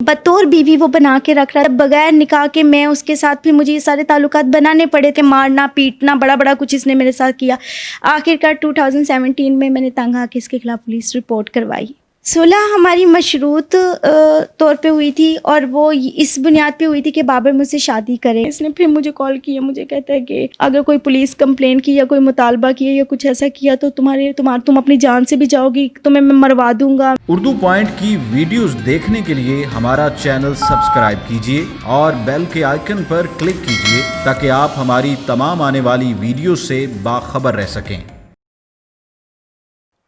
بطور بیوی وہ بنا کے رکھ رہا تھا بغیر نکاح کے. میں اس کے ساتھ پھر مجھے یہ سارے تعلقات بنانے پڑے تھے, مارنا پیٹنا بڑا بڑا کچھ اس نے میرے ساتھ کیا. آخرکار 2017 میں نے تنگ آ کے اس کے خلاف پولیس رپورٹ کروائی. صلح ہماری مشروط طور پہ ہوئی تھی اور وہ اس بنیاد پہ ہوئی تھی کہ بابر مجھ سے شادی کرے. اس نے پھر مجھے کال کیا, مجھے کہتا ہے کہ اگر کوئی پولیس کمپلین کی یا کوئی مطالبہ کیا یا کچھ ایسا کیا تو تم اپنی جان سے بھی جاؤ گی, تمہیں میں مروا دوں گا. اردو پوائنٹ کی ویڈیوز دیکھنے کے لیے ہمارا چینل سبسکرائب کیجیے اور بیل کے آئیکن پر کلک کیجیے تاکہ آپ ہماری تمام آنے والی ویڈیوز سے باخبر رہ سکیں.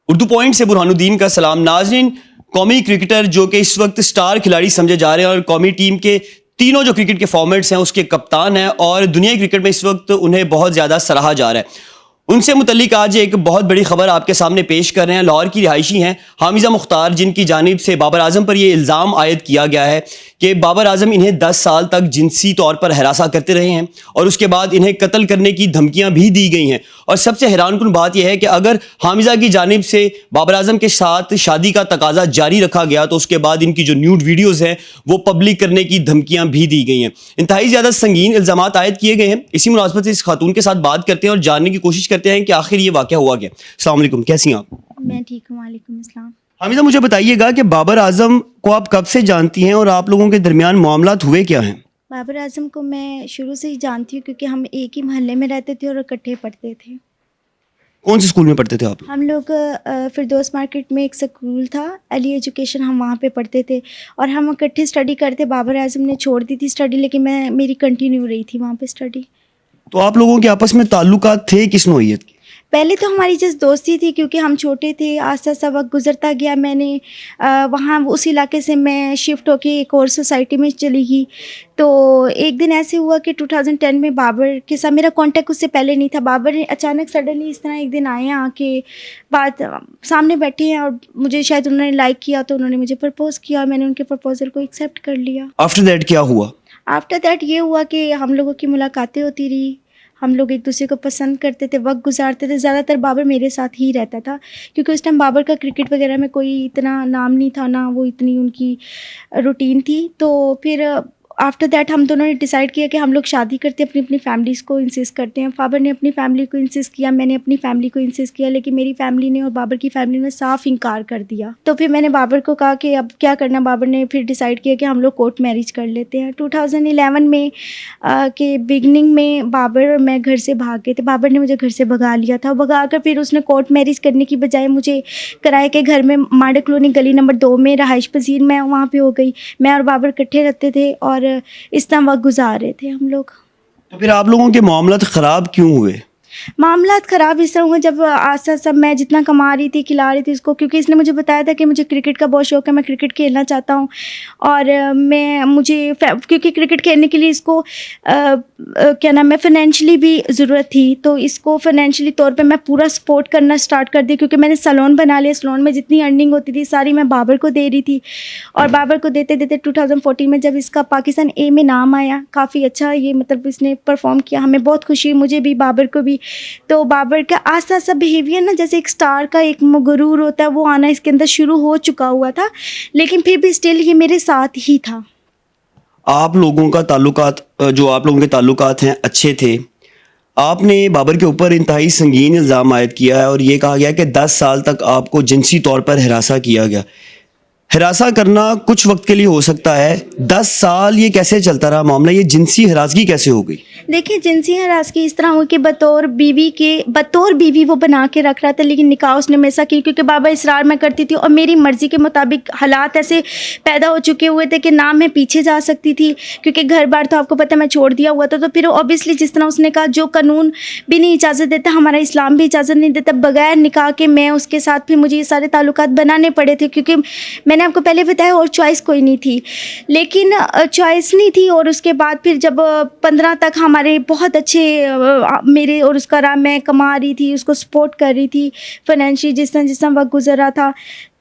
اردو پوائنٹ سے برہان الدین کا سلام. ناظرین, قومی کرکٹر جو کہ اس وقت سٹار کھلاڑی سمجھے جا رہے ہیں اور قومی ٹیم کے تینوں جو کرکٹ کے فارمیٹس ہیں اس کے کپتان ہیں اور دنیا کرکٹ میں اس وقت انہیں بہت زیادہ سراہا جا رہا ہے, ان سے متعلق آج ایک بہت بڑی خبر آپ کے سامنے پیش کر رہے ہیں. لاہور کی رہائشی ہیں حامزہ مختار, جن کی جانب سے بابر اعظم پر یہ الزام عائد کیا گیا ہے کہ بابر اعظم انہیں 10 سال تک جنسی طور پر ہراساں کرتے رہے ہیں اور اس کے بعد انہیں قتل کرنے کی دھمکیاں بھی دی گئی ہیں. اور سب سے حیران کن بات یہ ہے کہ اگر حامزہ کی جانب سے بابر اعظم کے ساتھ شادی کا تقاضا جاری رکھا گیا تو اس کے بعد ان کی جو نیوڈ ویڈیوز ہیں وہ پبلک کرنے کی دھمکیاں بھی دی گئی ہیں. انتہائی زیادہ سنگین الزامات عائد کیے گئے ہیں. اسی مناسبت سے اس خاتون کے ساتھ بات کرتے ہیں اور جاننے کی کوشش کرتے ہیں کہ آخر یہ واقعہ ہوا کیا. السلام علیکم, کیسی ہیں آپ؟ میں ٹھیک ہوں, وعلیکم السلام. حامزہ, مجھے بتائیے گا کہ بابر اعظم کو آپ کب سے جانتی ہیں اور آپ لوگوں کے درمیان معاملات ہوئے کیا ہیں؟ بابر اعظم کو میں شروع سے ہی جانتی ہوں کیونکہ ہم ایک ہی محلے میں رہتے تھے اور اکٹھے پڑھتے تھے. کون سے اسکول میں پڑھتے تھے آپ؟ ہم لوگ فردوس مارکیٹ میں ایک اسکول تھا, علی ایجوکیشن, ہم وہاں پہ پڑھتے تھے اور ہم اکٹھے اسٹڈی کرتے. بابر اعظم نے چھوڑ دی تھی اسٹڈی لیکن میری کنٹینیو رہی تھی وہاں پہ اسٹڈی. تو آپ لوگوں کے آپس میں تعلقات تھے کس نوعیت کے؟ پہلے تو ہماری جس دوستی تھی کیونکہ ہم چھوٹے تھے, آہستہ آہستہ وقت گزرتا گیا. میں نے وہاں اس علاقے سے میں شفٹ ہو کے ایک اور سوسائٹی میں چلی گئی. تو ایک دن ایسے ہوا کہ 2010 میں بابر کے ساتھ میرا کانٹیکٹ اس سے پہلے نہیں تھا. بابر نے اچانک سڈنلی اس طرح ایک دن آئے آ کے بات سامنے بیٹھے ہیں اور مجھے شاید انہوں نے لائک کیا تو انہوں نے مجھے پرپوز کیا اور میں نے ان کے پرپوزل کو ایکسیپٹ کر لیا. آفٹر دیٹ کیا ہوا؟ آفٹر دیٹ یہ ہوا کہ ہم لوگوں کی ملاقاتیں ہوتی رہی, ہم لوگ ایک دوسرے کو پسند کرتے تھے, وقت گزارتے تھے. زیادہ تر بابر میرے ساتھ ہی رہتا تھا کیونکہ اس ٹائم بابر کا کرکٹ وغیرہ میں کوئی اتنا نام نہیں تھا, نہ وہ اتنی ان کی روٹین تھی. تو پھر آفٹر دیٹ ہم دونوں نے ڈیسائیڈ کیا کہ ہم لوگ شادی کرتے اپنی اپنی فیملیز کو انسسٹ کرتے ہیں. بابر نے اپنی فیملی کو انسسٹ کیا, میں نے اپنی فیملی کو انسسٹ کیا, لیکن میری فیملی نے اور بابر کی فیملی نے صاف انکار کر دیا. تو پھر میں نے بابر کو کہا کہ اب کیا کرنا. بابر نے پھر ڈیسائیڈ کیا کہ ہم لوگ کورٹ میرج کر لیتے ہیں. 2011 میں کے بگننگ میں بابر اور میں گھر سے بھاگ گئے تھے. بابر نے مجھے گھر سے بھگا لیا تھا. بھگا کر پھر اس نے کورٹ میرج کرنے کی بجائے مجھے کرائے کے گھر میں ماڈل کالونی گلی نمبر 2 میں رہائش پذیر میں وہاں پہ ہو گئی. میں اور بابر اکٹھے رہتے تھے اور اس طرح وقت گزار رہے تھے ہم لوگ. تو پھر آپ لوگوں کے معاملات خراب کیوں ہوئے؟ معاملات خراب اس طرح ہوئے جب آسا سب میں جتنا کما رہی تھی کھلا رہی تھی اس کو, کیونکہ اس نے مجھے بتایا تھا کہ مجھے کرکٹ کا بہت شوق ہے, میں کرکٹ کھیلنا چاہتا ہوں اور مجھے کیونکہ کرکٹ کھیلنے کے لیے اس کو کیا نام ہے فائنینشلی بھی ضرورت تھی. تو اس کو فائنینشلی طور پہ میں پورا سپورٹ کرنا اسٹارٹ کر دی کیونکہ میں نے سلون بنا لیا. سلون میں جتنی ارننگ ہوتی تھی ساری میں بابر کو دے رہی تھی اور بابر کو دیتے دیتے 2014 میں جب اس کا پاکستان اے میں نام آیا, کافی اچھا یہ مطلب اس نے پرفارم کیا, ہمیں بہت خوشی, مجھے بھی بابر کو بھی. تو بابر کا آہستہ آہستہ بیہیویئر نا جیسے ایک سٹار کا ایک غرور ہوتا ہے وہ آنا اس کے اندر شروع ہو چکا ہوا تھا, لیکن پھر بھی اسٹل یہ میرے ساتھ ہی تھا. آپ لوگوں کا تعلقات جو آپ لوگوں کے تعلقات ہیں اچھے تھے. آپ نے بابر کے اوپر انتہائی سنگین الزام عائد کیا ہے اور یہ کہا گیا کہ 10 سال تک آپ کو جنسی طور پر ہراساں کیا گیا. ہراساں کرنا کچھ وقت کے لیے ہو سکتا ہے, 10 سال یہ کیسے چلتا رہا معاملہ, یہ جنسی ہراسگی کیسے ہو گئی؟ دیکھیے جنسی ہراسگی اس طرح ہوئی کہ بطور بیوی وہ بنا کے رکھ رہا تھا لیکن نکاح اس نے میرے ساتھ کی کیونکہ بابا اصرار میں کرتی تھی اور میری مرضی کے مطابق حالات ایسے پیدا ہو چکے ہوئے تھے کہ نہ میں پیچھے جا سکتی تھی کیونکہ گھر بار تو آپ کو پتہ میں چھوڑ دیا ہوا تھا. تو پھر اوبیسلی جس طرح اس نے کہا جو قانون بھی نہیں اجازت دیتا, ہمارا اسلام بھی اجازت نہیں دیتا, بغیر نکاح کے میں اس کے ساتھ پھر مجھے یہ سارے تعلقات بنانے پڑے تھے کیونکہ میں نے آپ کو پہلے بتایا اور چوائس کوئی نہیں تھی. لیکن چوائس نہیں تھی اور اس کے بعد پھر جب 15 تک ہمارے بہت اچھے میرے اور اس کا رہا, میں کما رہی تھی, اس کو سپورٹ کر رہی تھی فائنینشلی جس طرح وقت گزر رہا تھا.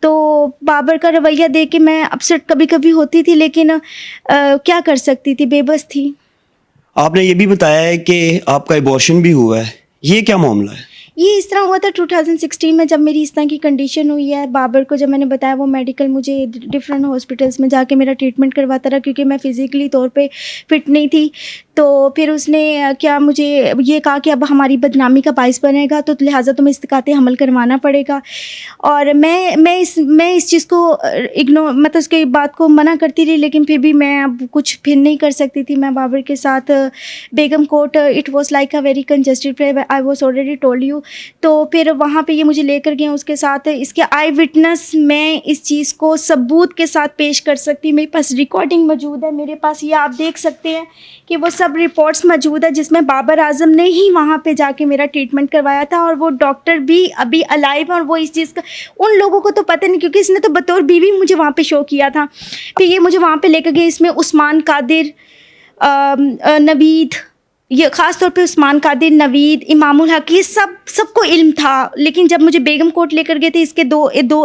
تو بابر کا رویہ دیکھ کے میں اپسٹ کبھی کبھی ہوتی تھی لیکن کیا کر سکتی تھی, بے بس تھی. آپ نے یہ بھی بتایا ہے کہ آپ کا ایبورشن بھی ہوا ہے, یہ کیا معاملہ ہے؟ یہ اس طرح ہوا تھا 2016 میں جب میری اس طرح کی کنڈیشن ہوئی ہے. بابر کو جب میں نے بتایا وہ میڈیکل مجھے ڈفرینٹ ہاسپٹلس میں جا کے میرا ٹریٹمنٹ کرواتا رہا کیونکہ میں فزیکلی طور پہ فٹ نہیں تھی. تو پھر اس نے کیا مجھے یہ کہا کہ اب ہماری بدنامی کا باعث بنے گا تو لہٰذا تمہیں استقاط حمل کروانا پڑے گا. اور میں اس چیز کو اگنور مطلب اس کی بات کو منع کرتی رہی, لیکن پھر بھی میں اب کچھ پھر نہیں کر سکتی تھی. میں بابر کے ساتھ Begum Kot, it was like a very congested place, I was already told you. تو پھر وہاں پہ یہ مجھے لے کر گئے اس کے ساتھ. اس کے آئی وٹنس میں اس چیز کو ثبوت کے ساتھ پیش کر سکتی. میرے پاس ریکارڈنگ موجود ہے, میرے پاس یہ آپ دیکھ سکتے ہیں کہ وہ سب رپورٹس موجود ہے جس میں بابر اعظم نے ہی وہاں پہ جا کے میرا ٹریٹمنٹ کروایا تھا. اور وہ ڈاکٹر بھی ابھی الائیو ہیں, اور وہ اس چیز کا ان لوگوں کو تو پتہ نہیں کیونکہ اس نے تو بطور بیوی مجھے وہاں پہ شو کیا تھا. پھر یہ مجھے وہاں پہ لے کر گئے. اس میں عثمان قادر, نوید, یہ خاص طور پہ عثمان قادر, نوید, امام الحق, یہ سب کو علم تھا. لیکن جب مجھے بیگم کوٹ لے کر گئے تھے, اس کے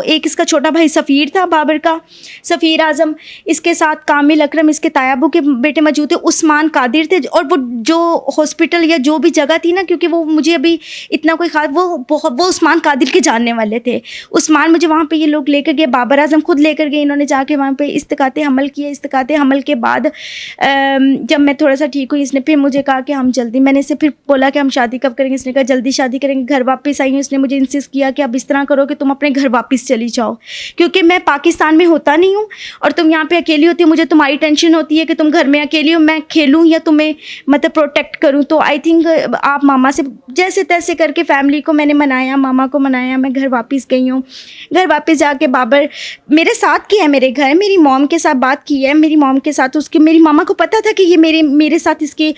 ایک اس کا چھوٹا بھائی سفیر تھا بابر کا, سفیر اعظم, اس کے ساتھ کامل اکرم, اس کے تایابو کے بیٹے موجود تھے, عثمان قادر تھے. اور وہ جو ہاسپٹل یا جو بھی جگہ تھی نا, کیونکہ وہ مجھے ابھی اتنا کوئی خاص وہ عثمان قادر کے جاننے والے تھے. عثمان مجھے وہاں پہ یہ لوگ لے کر گئے, بابر اعظم خود لے کر گئے. انہوں نے جا کے وہاں پہ استقاط حمل کیا. استقاط حمل کے بعد جب میں تھوڑا سا ٹھیک ہوئی, اس نے پھر مجھے کہا کہ ہم جلدی, میں نے اسے پھر بولا کہ ہم شادی کب کریں گے. اس نے کہا جلدی شادی کریں گے. گھر واپس آئی ہوں, اس نے مجھے انسسٹ کیا کہ اب اس طرح کرو کہ تم اپنے گھر واپس چلی جاؤ, کیونکہ میں پاکستان میں ہوتا نہیں ہوں اور تم یہاں پہ اکیلی ہوتی ہو. مجھے تمہاری ٹینشن ہوتی ہے کہ تم گھر میں اکیلی ہو, میں کھیلوں یا تمہیں مطلب پروٹیکٹ کروں. تو آئی تھنک آپ ماما سے جیسے تیسے کر کے فیملی کو میں نے منایا, ماما کو منایا, میں گھر واپس گئی ہوں. گھر واپس جا کے بابر میرے ساتھ کیا ہے, میرے گھر میری موم کے ساتھ بات کی ہے. میری موم کے ساتھ اس کی, میری ماما کو پتہ تھا کہ یہ میرے ساتھ اس کے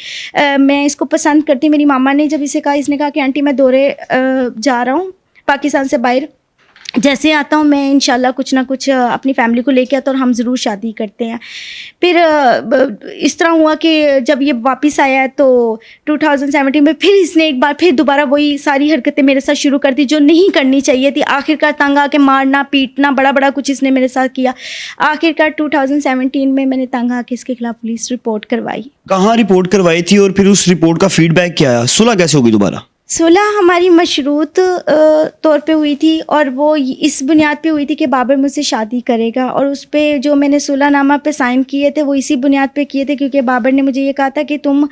میں اس کو پسند کرتی. میری ماما نے جب اسے کہا, اس نے کہا کہ آنٹی میں دورے جا رہا ہوں پاکستان سے باہر, جیسے آتا ہوں میں انشاءاللہ کچھ نہ کچھ اپنی فیملی کو لے کے آتا ہوں اور ہم ضرور شادی کرتے ہیں. پھر اس طرح ہوا کہ جب یہ واپس آیا ہے تو 2017 میں پھر اس نے ایک بار پھر دوبارہ وہی ساری حرکتیں میرے ساتھ شروع کر دی جو نہیں کرنی چاہیے تھی. آخرکار تنگ آ کے مارنا پیٹنا بڑا کچھ اس نے میرے ساتھ کیا. آخرکار 2017 میں نے تنگ آ کے اس کے خلاف پولیس رپورٹ کروائی. کہاں رپورٹ کروائی تھی اور پھر اس رپورٹ کا فیڈ بیک کیا آیا؟ صلح کیسے ہوگی دوبارہ؟ صلح ہماری مشروط طور پہ ہوئی تھی اور وہ اس بنیاد پہ ہوئی تھی کہ بابر مجھ سے شادی کرے گا, اور اس پہ جو میں نے صلح نامہ پہ سائن کیے تھے وہ اسی بنیاد پہ کیے تھے کیونکہ بابر نے مجھے یہ کہا تھا کہ تم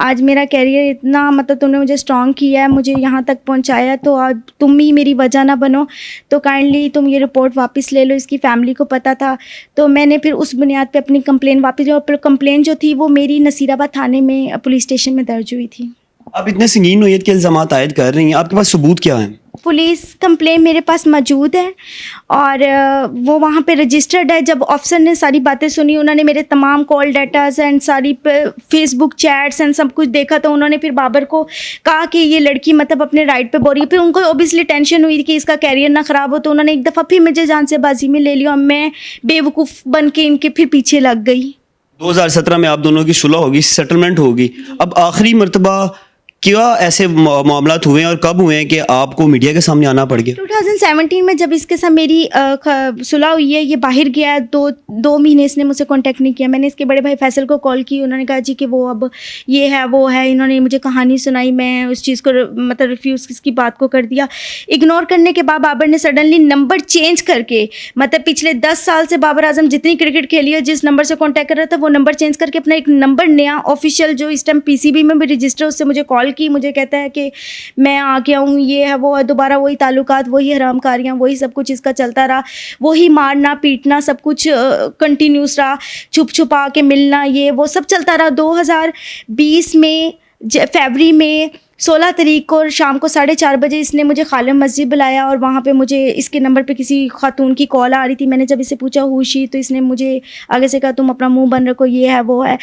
آج میرا کیریئر اتنا مطلب تم نے مجھے اسٹرانگ کیا ہے, مجھے یہاں تک پہنچایا, تو آج تم ہی میری وجہ نہ بنو, تو کائنڈلی تم یہ رپورٹ واپس لے لو. اس کی فیملی کو پتہ تھا, تو میں نے پھر اس بنیاد پہ اپنی کمپلین واپس لی, اور کمپلین جو تھی وہ میری نصیر آباد تھانے میں پولیس اسٹیشن میں درج ہوئی تھی. آپ اتنے سنگین نوعیت کے الزامات عائد کر رہی ہیں, آپ کے پاس ثبوت کیا ہیں؟ پولیس کمپلین میرے پاس موجود ہے اور وہ وہاں پہ رجسٹرڈ ہے. جب آفیسر نے ساری باتیں سنی, انہوں نے میرے تمام کال ڈیٹاز اینڈ ساری فیس بک چیٹس اینڈ سب کچھ دیکھا, تو انہوں نے پھر بابر کو کہا کہ یہ لڑکی مطلب اپنے رائٹ پہ بول رہی ہے. پھر ان کو اوبیسلی ٹینشن ہوئی کہ اس کا کیریئر نہ خراب ہو, تو انہوں نے ایک دفعہ پھر مجھے جان سے بازی میں لے لیا اور میں بے وقوف بن کے ان کے پھر پیچھے لگ گئی. 2017 میں آپ دونوں کی صلح ہوگی, سیٹلمنٹ ہوگی. اب آخری مرتبہ کیا ایسے معاملات ہوئے ہیں اور کب ہوئے ہیں کہ آپ کو میڈیا کے سامنے آنا پڑ گیا؟ 2017 میں جب اس کے ساتھ میری صلح ہوئی ہے, یہ باہر گیا ہے, دو مہینے اس نے مجھ سے کانٹیکٹ نہیں کیا. میں نے اس کے بڑے بھائی فیصل کو کال کی, انہوں نے کہا جی کہ وہ اب یہ ہے وہ ہے, انہوں نے مجھے کہانی سنائی, میں اس چیز کو مطلب ریفیوز اس کی بات کو کر دیا. اگنور کرنے کے بعد بابر نے سڈنلی نمبر چینج کر کے, مطلب پچھلے 10 سال سے بابر اعظم جتنی کرکٹ کھیلی ہے جس نمبر سے کانٹیکٹ کر رہا تھا وہ نمبر چینج کر کے اپنا ایک نمبر نیا آفیشیل جو اس ٹائم PCB میں بھی رجسٹر, اس سے مجھے کال کی, مجھے کہتا ہے کہ میں آ گیا ہوں, یہ ہے وہ ہے, دوبارہ وہی تعلقات, وہی حرام کاریاں, وہی سب کچھ اس کا چلتا رہا, وہی مارنا پیٹنا سب کچھ کنٹینیوس رہا, چھپ چھپا کے ملنا, یہ وہ سب چلتا رہا. 2020 میں فیبری میں 16 تاریخ کو شام کو 4:30 بجے اس نے مجھے خالم مسجد بلایا اور وہاں پہ مجھے اس کے نمبر پہ کسی خاتون کی کال آ رہی تھی. میں نے جب اسے پوچھا ہوشی, تو اس نے مجھے آگے سے کہا تم اپنا منہ بند رکھو, یہ ہے وہ ہے.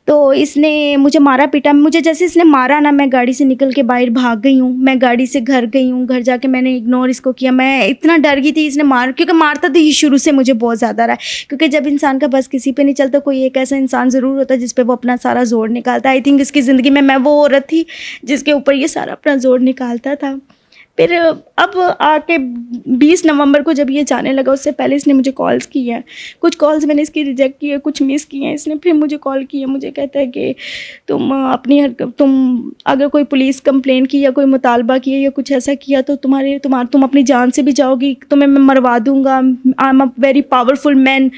تو اس نے مجھے مارا پیٹا. مجھے جیسے اس نے مارا نا, میں گاڑی سے نکل کے باہر بھاگ گئی ہوں. میں گاڑی سے گھر گئی ہوں, گھر جا کے میں نے اگنور اس کو کیا. میں اتنا ڈر گئی تھی اس نے کیونکہ مارتا تو یہ شروع سے مجھے بہت زیادہ رہا ہے, کیونکہ جب انسان کا بس کسی پہ نہیں چلتا, کوئی ایک ایسا انسان ضرور ہوتا ہے جس پہ وہ اپنا سارا زور نکالتا ہے. آئی تھنک اس کی زندگی میں وہ عورت تھی جس کے اوپر یہ سارا اپنا زور نکالتا تھا. پھر اب آ کے 20 نومبر کو جب یہ جانے لگا، اس سے پہلے اس نے مجھے کالز کی ہیں، کچھ کالز میں نے اس کی ریجیکٹ کی ہے، کچھ مس کی ہیں. اس نے پھر مجھے کال کی ہے، مجھے کہتا ہے کہ تم اگر کوئی پولیس کمپلین کی یا کوئی مطالبہ کیا یا کچھ ایسا کیا تو تم اپنی جان سے بھی جاؤ گی، تمہیں میں مروا دوں گا، I am a very powerful man,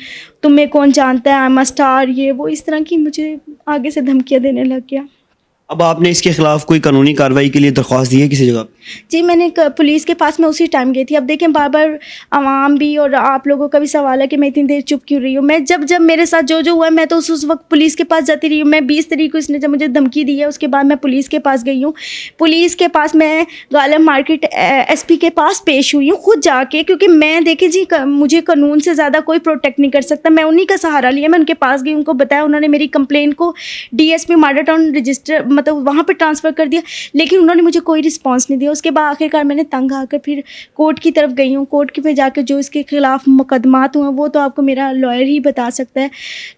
تمہیں کون جانتا ہے، آئی ایم اے اسٹار، یہ وہ اس طرح کی مجھے آگے سے دھمکیاں دینے لگ گیا. اب آپ نے اس کے خلاف کوئی قانونی کارروائی کے لیے درخواست دی ہے کسی جگہ؟ جی میں نے پولیس کے پاس میں اسی ٹائم گئی تھی. اب دیکھیں بار بار عوام بھی اور آپ لوگوں کا بھی سوال ہے کہ میں اتنی دیر چپ کیوں رہی ہوں. میں جب میرے ساتھ جو ہوا میں تو اس وقت پولیس کے پاس جاتی رہی ہوں. میں 20 تاریخ کو اس نے جب مجھے دھمکی دی ہے اس کے بعد میں پولیس کے پاس گئی ہوں. پولیس کے پاس میں غالب مارکیٹ ایس پی کے پاس پیش ہوئی ہوں خود جا کے، کیونکہ میں دیکھیں جی مجھے قانون سے زیادہ کوئی پروٹیکٹ نہیں کر سکتا. میں انہیں کا سہارا لیا. میں ان کے پاس گئی، ان کو بتایا، انہوں نے میری کمپلین کو DSP ماڈل ٹاؤن رجسٹر مطلب وہاں پہ ٹرانسفر کر دیا، لیکن انہوں نے مجھے کوئی رسپانس نہیں دیا. اس کے بعد آخر کار میں نے تنگ آ کر پھر کورٹ کی طرف گئی ہوں. کورٹ کے پہ جا کے جو اس کے خلاف مقدمات ہوئے وہ تو آپ کو میرا لائر ہی بتا سکتا ہے،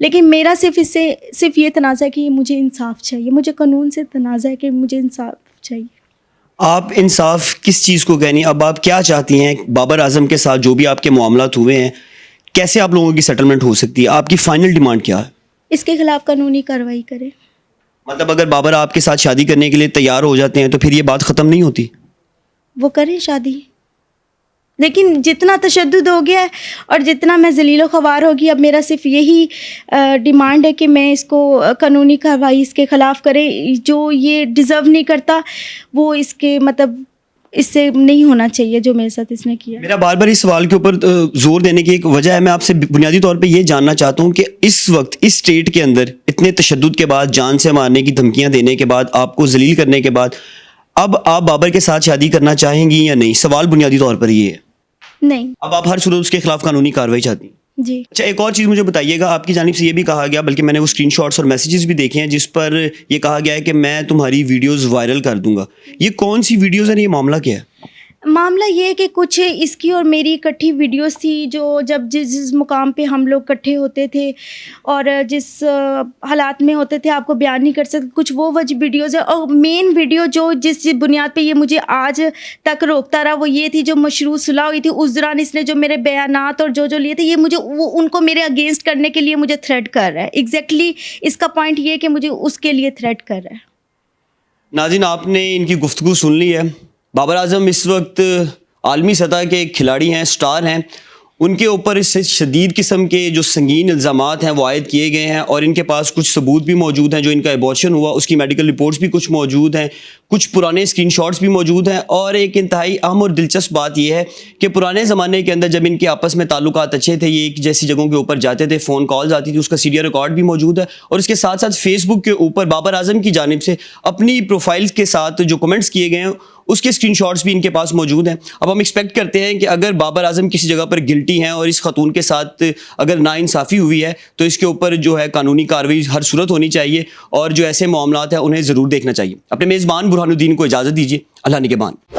لیکن میرا صرف یہ تنازع ہے کہ مجھے انصاف چاہیے. مجھے قانون سے تنازع ہے کہ مجھے انصاف چاہیے. آپ انصاف کس چیز کو کہنی، اب آپ کیا چاہتی ہیں؟ بابر اعظم کے ساتھ جو بھی آپ کے معاملات ہوئے ہیں، کیسے آپ لوگوں کی سیٹلمنٹ ہو سکتی ہے؟ آپ کی فائنل ڈیمانڈ کیا ہے؟ اس کے خلاف قانونی کارروائی کرے. مطلب اگر بابر آپ کے ساتھ شادی کرنے کے لیے تیار ہو جاتے ہیں تو پھر یہ بات ختم نہیں ہوتی؟ وہ کریں شادی، لیکن جتنا تشدد ہو گیا ہے اور جتنا میں ذلیل و خوار ہوگی، اب میرا صرف یہی ڈیمانڈ ہے کہ میں اس کو قانونی کارروائی اس کے خلاف کرے. جو یہ ڈیزرو نہیں کرتا وہ اس کے مطلب اس سے نہیں ہونا چاہیے جو میرے ساتھ اس نے کیا. میرا بار بار اس سوال کے اوپر زور دینے کی ایک وجہ ہے، میں آپ سے بنیادی طور پہ یہ جاننا چاہتا ہوں کہ اس وقت اس اسٹیٹ کے اندر اتنے تشدد کے بعد، جان سے مارنے کی دھمکیاں دینے کے بعد، آپ کو ذلیل کرنے کے بعد، اب آپ بابر کے ساتھ شادی کرنا چاہیں گی یا نہیں؟ سوال بنیادی طور پر یہ ہے. نہیں. اب آپ ہر صورت اس کے خلاف قانونی کارروائی چاہتی ہیں؟ جی. اچھا ایک اور چیز مجھے بتائیے گا، آپ کی جانب سے یہ بھی کہا گیا، بلکہ میں نے وہ اسکرین شاٹس اور میسیجز بھی دیکھے ہیں جس پر یہ کہا گیا ہے کہ میں تمہاری ویڈیوز وائرل کر دوں گا. یہ کون سی ویڈیوز ہیں؟ یہ معاملہ کیا ہے؟ معاملہ یہ ہے کہ کچھ اس کی اور میری اکٹھی ویڈیوز تھی جو جب جس مقام پہ ہم لوگ اکٹھے ہوتے تھے اور جس حالات میں ہوتے تھے آپ کو بیان نہیں کر سکتے. کچھ وہ ویڈیوز ہے، اور مین ویڈیو جو جس بنیاد پہ یہ مجھے آج تک روکتا رہا وہ یہ تھی جو مشروع صلح ہوئی تھی. اس دوران اس نے جو میرے بیانات اور جو لیے تھے یہ مجھے ان کو میرے اگینسٹ کرنے کے لیے مجھے تھریٹ کر رہا ہے. ایگزیکٹلی اس کا پوائنٹ یہ ہے کہ مجھے اس کے لیے تھریٹ کر رہا ہے. ناظرین آپ نے ان کی گفتگو سن لی ہے. بابر اعظم اس وقت عالمی سطح کے کھلاڑی ہیں، سٹار ہیں. ان کے اوپر اس سے شدید قسم کے جو سنگین الزامات ہیں وہ عائد کیے گئے ہیں، اور ان کے پاس کچھ ثبوت بھی موجود ہیں. جو ان کا ایبورشن ہوا اس کی میڈیکل رپورٹس بھی کچھ موجود ہیں، کچھ پرانے اسکرین شاٹس بھی موجود ہیں. اور ایک انتہائی اہم اور دلچسپ بات یہ ہے کہ پرانے زمانے کے اندر جب ان کے آپس میں تعلقات اچھے تھے، یہ ایک جیسی جگہوں کے اوپر جاتے تھے، فون کالز آتی تھی، اس کا سیڈیا ریکارڈ بھی موجود ہے. اور اس کے ساتھ ساتھ فیس بک کے اوپر بابر اعظم کی جانب سے اپنی پروفائلز کے ساتھ جو کمنٹس کیے گئے ہیں اس کے اسکرین شاٹس بھی ان کے پاس موجود ہیں. اب ہم ایکسپیکٹ کرتے ہیں کہ اگر بابر اعظم کسی جگہ پر گلٹی ہیں اور اس خاتون کے ساتھ اگر ناانصافی ہوئی ہے تو اس کے اوپر جو ہے قانونی کارروائی ہر صورت ہونی چاہیے، اور جو ایسے معاملات ہیں انہیں ضرور دیکھنا چاہیے. اپنے میزبان برہان الدین کو اجازت دیجیے. اللہ نگہبان.